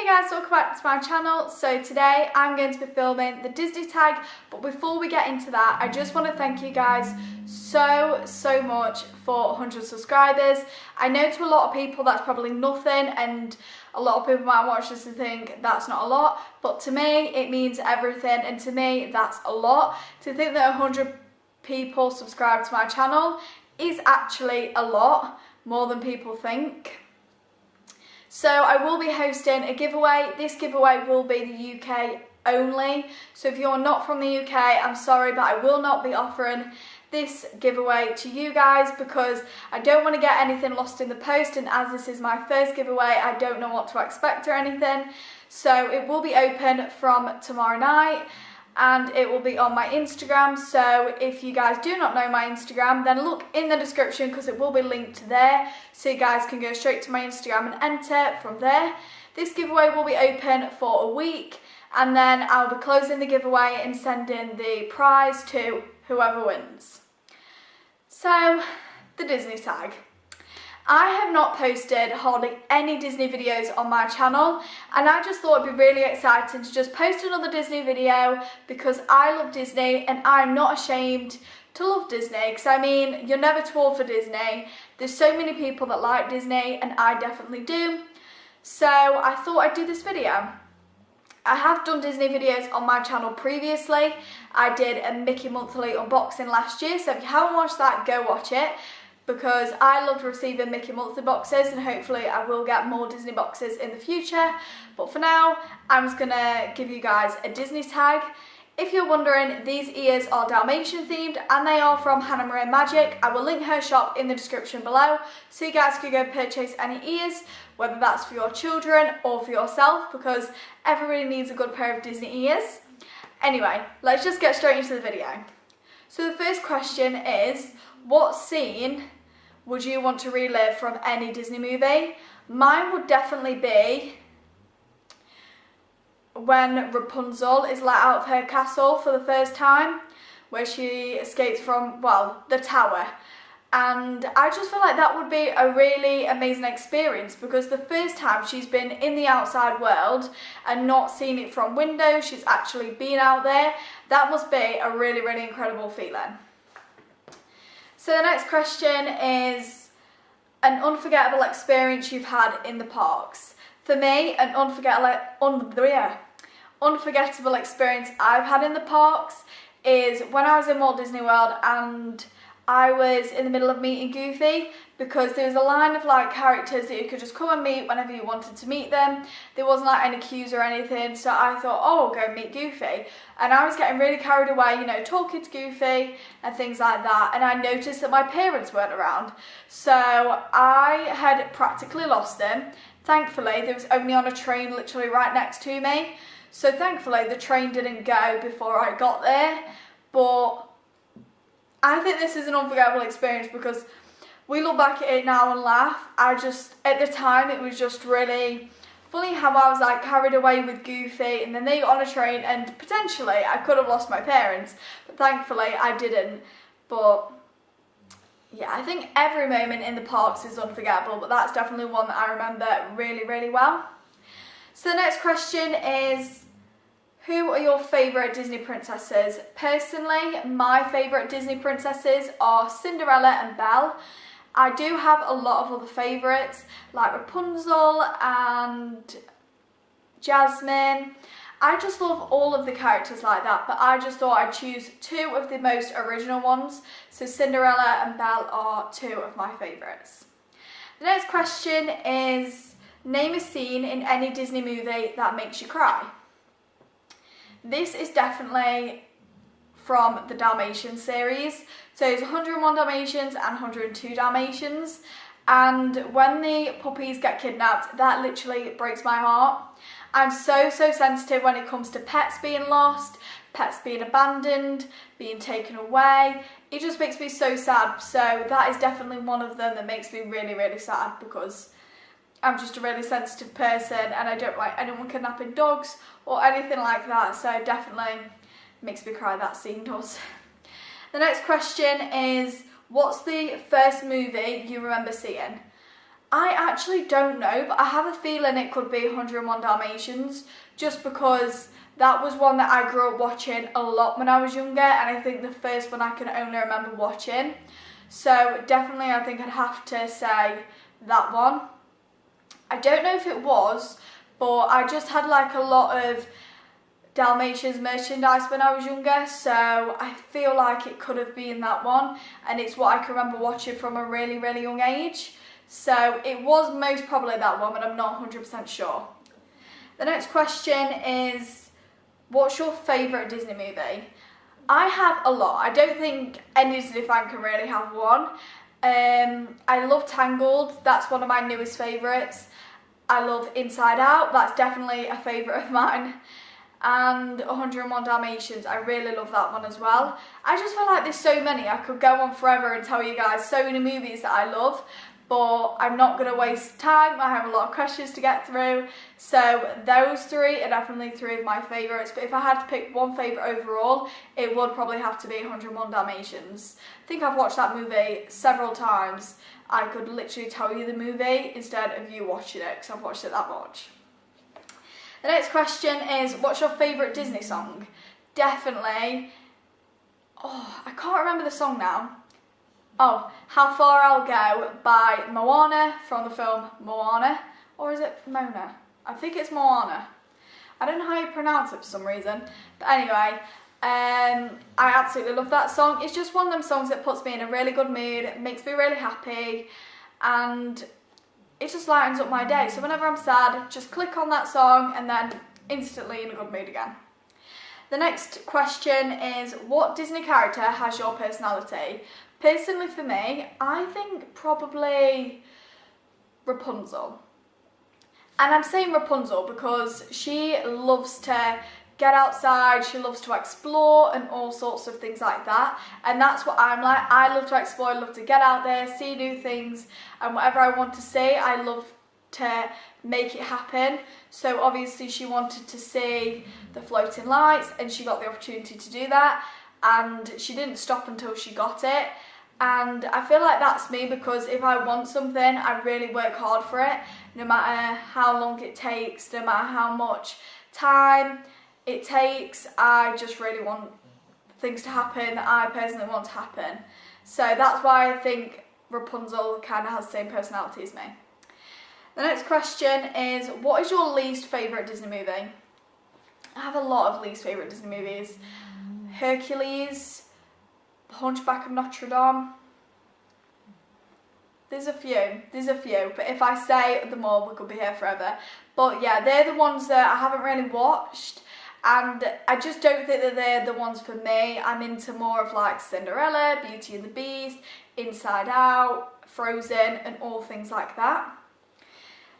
guys, welcome back to my channel. So today I'm going to be filming the Disney tag, but before we get into that, I just want to thank you guys so much for 100 subscribers. I know to a lot of people that's probably nothing, and a lot of people might watch this and think that's not a lot, but to me it means everything, and to me that's a lot. To think that 100 people subscribe to my channel is actually a lot, more than people think. So I will be hosting a giveaway. This giveaway will be the UK only. So if you're not from the UK, I'm sorry, but I will not be offering this giveaway to you guys because I don't want to get anything lost in the post, and as this is my first giveaway, I don't know what to expect or anything. So it will be open from tomorrow night, and it will be on my Instagram. So if you guys do not know my Instagram, then look in the description because it will be linked there, so you guys can go straight to my Instagram and enter from there. This giveaway will be open for a week, and then I'll be closing the giveaway and sending the prize to whoever wins. So, the Disney tag. I have not posted hardly any Disney videos on my channel, and I just thought it'd be really exciting to just post another Disney video because I love Disney and I'm not ashamed to love Disney, because I mean, you're never too old for Disney. There's so many people that like Disney and I definitely do. So I thought I'd do this video. I have done Disney videos on my channel previously. I did a Mickey Monthly unboxing last year, so if you haven't watched that, go watch it, because I love receiving Mickey Monthly boxes, and hopefully I will get more Disney boxes in the future. But for now, I'm just gonna give you guys a Disney tag. If you're wondering, these ears are Dalmatian themed and they are from HannahMarieMagic. I will link her shop in the description below so you guys can go purchase any ears, whether that's for your children or for yourself, because everybody needs a good pair of Disney ears. Anyway, let's just get straight into the video. So the first question is, what scene would you want to relive from any Disney movie? Mine would definitely be when Rapunzel is let out of her castle for the first time, where she escapes from, well, the tower. And I just feel like that would be a really amazing experience, because the first time she's been in the outside world and not seen it from windows, she's actually been out there. That must be a really incredible feeling. So the next question is an unforgettable experience you've had in the parks. For me, an unforgettable experience I've had in the parks is when I was in Walt Disney World and I was in the middle of meeting Goofy, because there was a line of like characters that you could just come and meet whenever you wanted to meet them. There wasn't like any queues or anything, so I thought, oh, I'll go meet Goofy. And I was getting really carried away, you know, talking to Goofy and things like that, and I noticed that my parents weren't around. So I had practically lost them. Thankfully, there was only on a train literally right next to me. So thankfully the train didn't go before I got there, but I think this is an unforgettable experience because we look back at it now and laugh. At the time, it was just really funny how I was like carried away with Goofy, and then they got on a train and potentially I could have lost my parents, but thankfully I didn't. But yeah, I think every moment in the parks is unforgettable, but that's definitely one that I remember really well. So the next question is, who are your favourite Disney princesses? Personally, my favourite Disney princesses are Cinderella and Belle. I do have a lot of other favourites like Rapunzel and Jasmine. I just love all of the characters like that, but I just thought I'd choose two of the most original ones. So Cinderella and Belle are two of my favourites. The next question is, name a scene in any Disney movie that makes you cry. This is definitely from the Dalmatian series. So it's 101 Dalmatians and 102 Dalmatians. And when the puppies get kidnapped, that literally breaks my heart. I'm so sensitive when it comes to pets being lost, pets being abandoned, being taken away. It just makes me so sad. So that is definitely one of them that makes me really sad, because I'm just a really sensitive person and I don't like anyone kidnapping dogs or anything like that, so definitely makes me cry, that scene does. The next question is, what's the first movie you remember seeing? I actually don't know, but I have a feeling it could be 101 Dalmatians, just because that was one that I grew up watching a lot when I was younger, and I think the first one I can only remember watching. So definitely I think I'd have to say that one. I don't know if it was, but I just had like a lot of Dalmatians merchandise when I was younger, so I feel like it could have been that one, and it's what I can remember watching from a really, really young age. So it was most probably that one, but I'm not 100% sure. The next question is, what's your favourite Disney movie? I have a lot. I don't think any Disney fan can really have one. I love Tangled, that's one of my newest favourites. I love Inside Out, that's definitely a favourite of mine. And 101 Dalmatians, I really love that one as well. I just feel like there's so many. I could go on forever and tell you guys so many movies that I love, but I'm not going to waste time. I have a lot of questions to get through. So those three are definitely three of my favourites, but if I had to pick one favourite overall, it would probably have to be 101 Dalmatians. I think I've watched that movie several times. I could literally tell you the movie instead of you watching it, because I've watched it that much. The next question is, what's your favourite Disney song? Definitely, I can't remember the song now. Oh, How Far I'll Go by Moana from the film Moana. Or is it Mona? I think it's Moana. I don't know how you pronounce it for some reason. But anyway, I absolutely love that song. It's just one of them songs that puts me in a really good mood, makes me really happy, and it just lightens up my day. So whenever I'm sad, just click on that song and then instantly in a good mood again. The next question is, what Disney character has your personality? Personally for me, I think probably Rapunzel. And I'm saying Rapunzel because she loves to get outside, she loves to explore and all sorts of things like that. And that's what I'm like. I love to explore, I love to get out there, see new things, and whatever I want to see, I love to make it happen. So obviously she wanted to see the floating lights and she got the opportunity to do that, and she didn't stop until she got it. And I feel like that's me, because if I want something, I really work hard for it, no matter how long it takes, no matter how much time it takes. I just really want things to happen that I personally want to happen. So that's why I think Rapunzel kind of has the same personality as me. The next question is, what is your least favourite Disney movie? I have a lot of least favourite Disney movies. Hercules, Hunchback of Notre Dame. There's a few, but if I say them all, we could be here forever. But yeah, they're the ones that I haven't really watched, and I just don't think that they're the ones for me. I'm into more of like Cinderella, Beauty and the Beast, Inside Out, Frozen, and all things like that.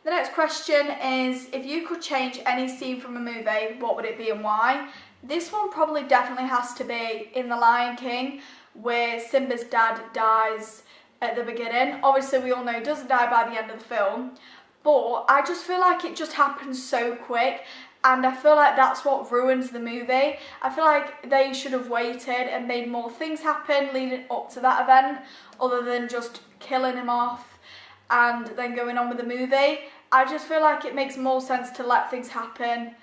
The next question is, if you could change any scene from a movie, what would it be and why? This one probably definitely has to be in The Lion King, where Simba's dad dies at the beginning. Obviously we all know he doesn't die by the end of the film, but I just feel like it just happens so quick, and I feel like that's what ruins the movie. I feel like they should have waited and made more things happen leading up to that event, other than just killing him off and then going on with the movie. I just feel like it makes more sense to let things happen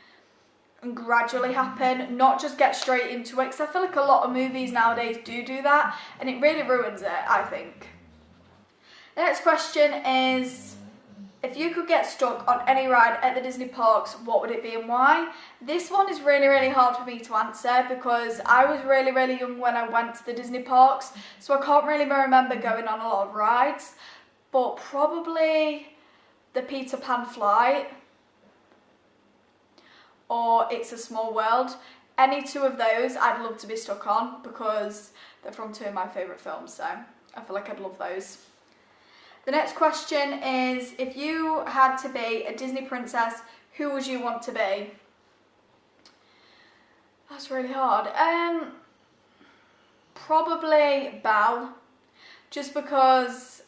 and gradually happen, not just get straight into it, because I feel like a lot of movies nowadays do that, and it really ruins it, I think. The next question is, if you could get stuck on any ride at the Disney parks, what would it be and why? This one is really, really hard for me to answer, because I was really, really young when I went to the Disney parks, so I can't really remember going on a lot of rides, but probably the Peter Pan flight, or It's a Small World. Any two of those I'd love to be stuck on, because they're from two of my favourite films, so I feel like I'd love those. The next question is, if you had to be a Disney princess, who would you want to be? That's really hard. Probably Belle, just because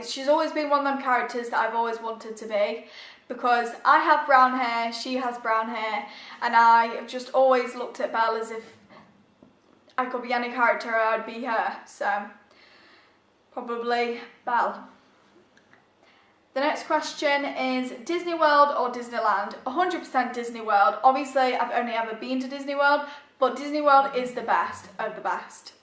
she's always been one of them characters that I've always wanted to be, because I have brown hair, she has brown hair, and I have just always looked at Belle as if I could be any character, I'd be her. So Probably Belle. The next question is Disney World or Disneyland? 100% Disney World. Obviously, I've only ever been to Disney World, but Disney World is the best of the best.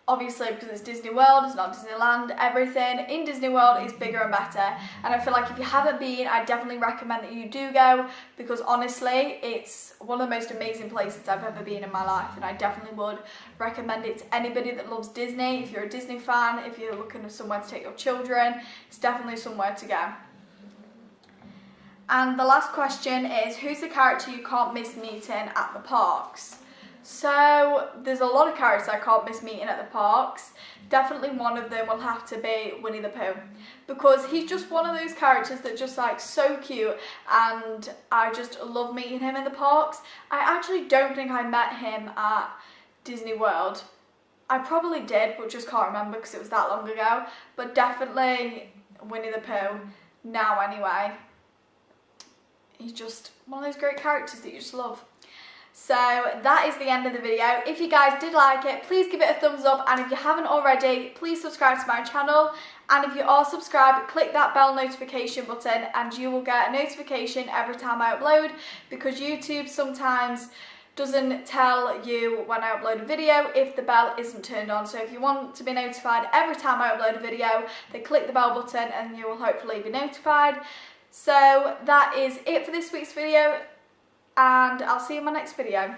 Obviously, because it's Disney World, it's not Disneyland, everything in Disney World is bigger and better. And I feel like if you haven't been, I definitely recommend that you do go, because honestly, it's one of the most amazing places I've ever been in my life, and I definitely would recommend it to anybody that loves Disney. If you're a Disney fan, if you're looking for somewhere to take your children, it's definitely somewhere to go. And the last question is, who's the character you can't miss meeting at the parks? So there's a lot of characters I can't miss meeting at the parks. Definitely one of them will have to be Winnie the Pooh, because he's just one of those characters that just like so cute, and I just love meeting him in the parks. I actually don't think I met him at Disney World. I probably did, but just can't remember because it was that long ago. But definitely Winnie the Pooh now anyway. He's just one of those great characters that you just love. So that is the end of the video. If you guys did like it, please give it a thumbs up, and if you haven't already, please subscribe to my channel. And if you are subscribed, click that bell notification button and you will get a notification every time I upload, because YouTube sometimes doesn't tell you when I upload a video if the bell isn't turned on. So if you want to be notified every time I upload a video, then click the bell button and you will hopefully be notified. So that is it for this week's video, and I'll see you in my next video.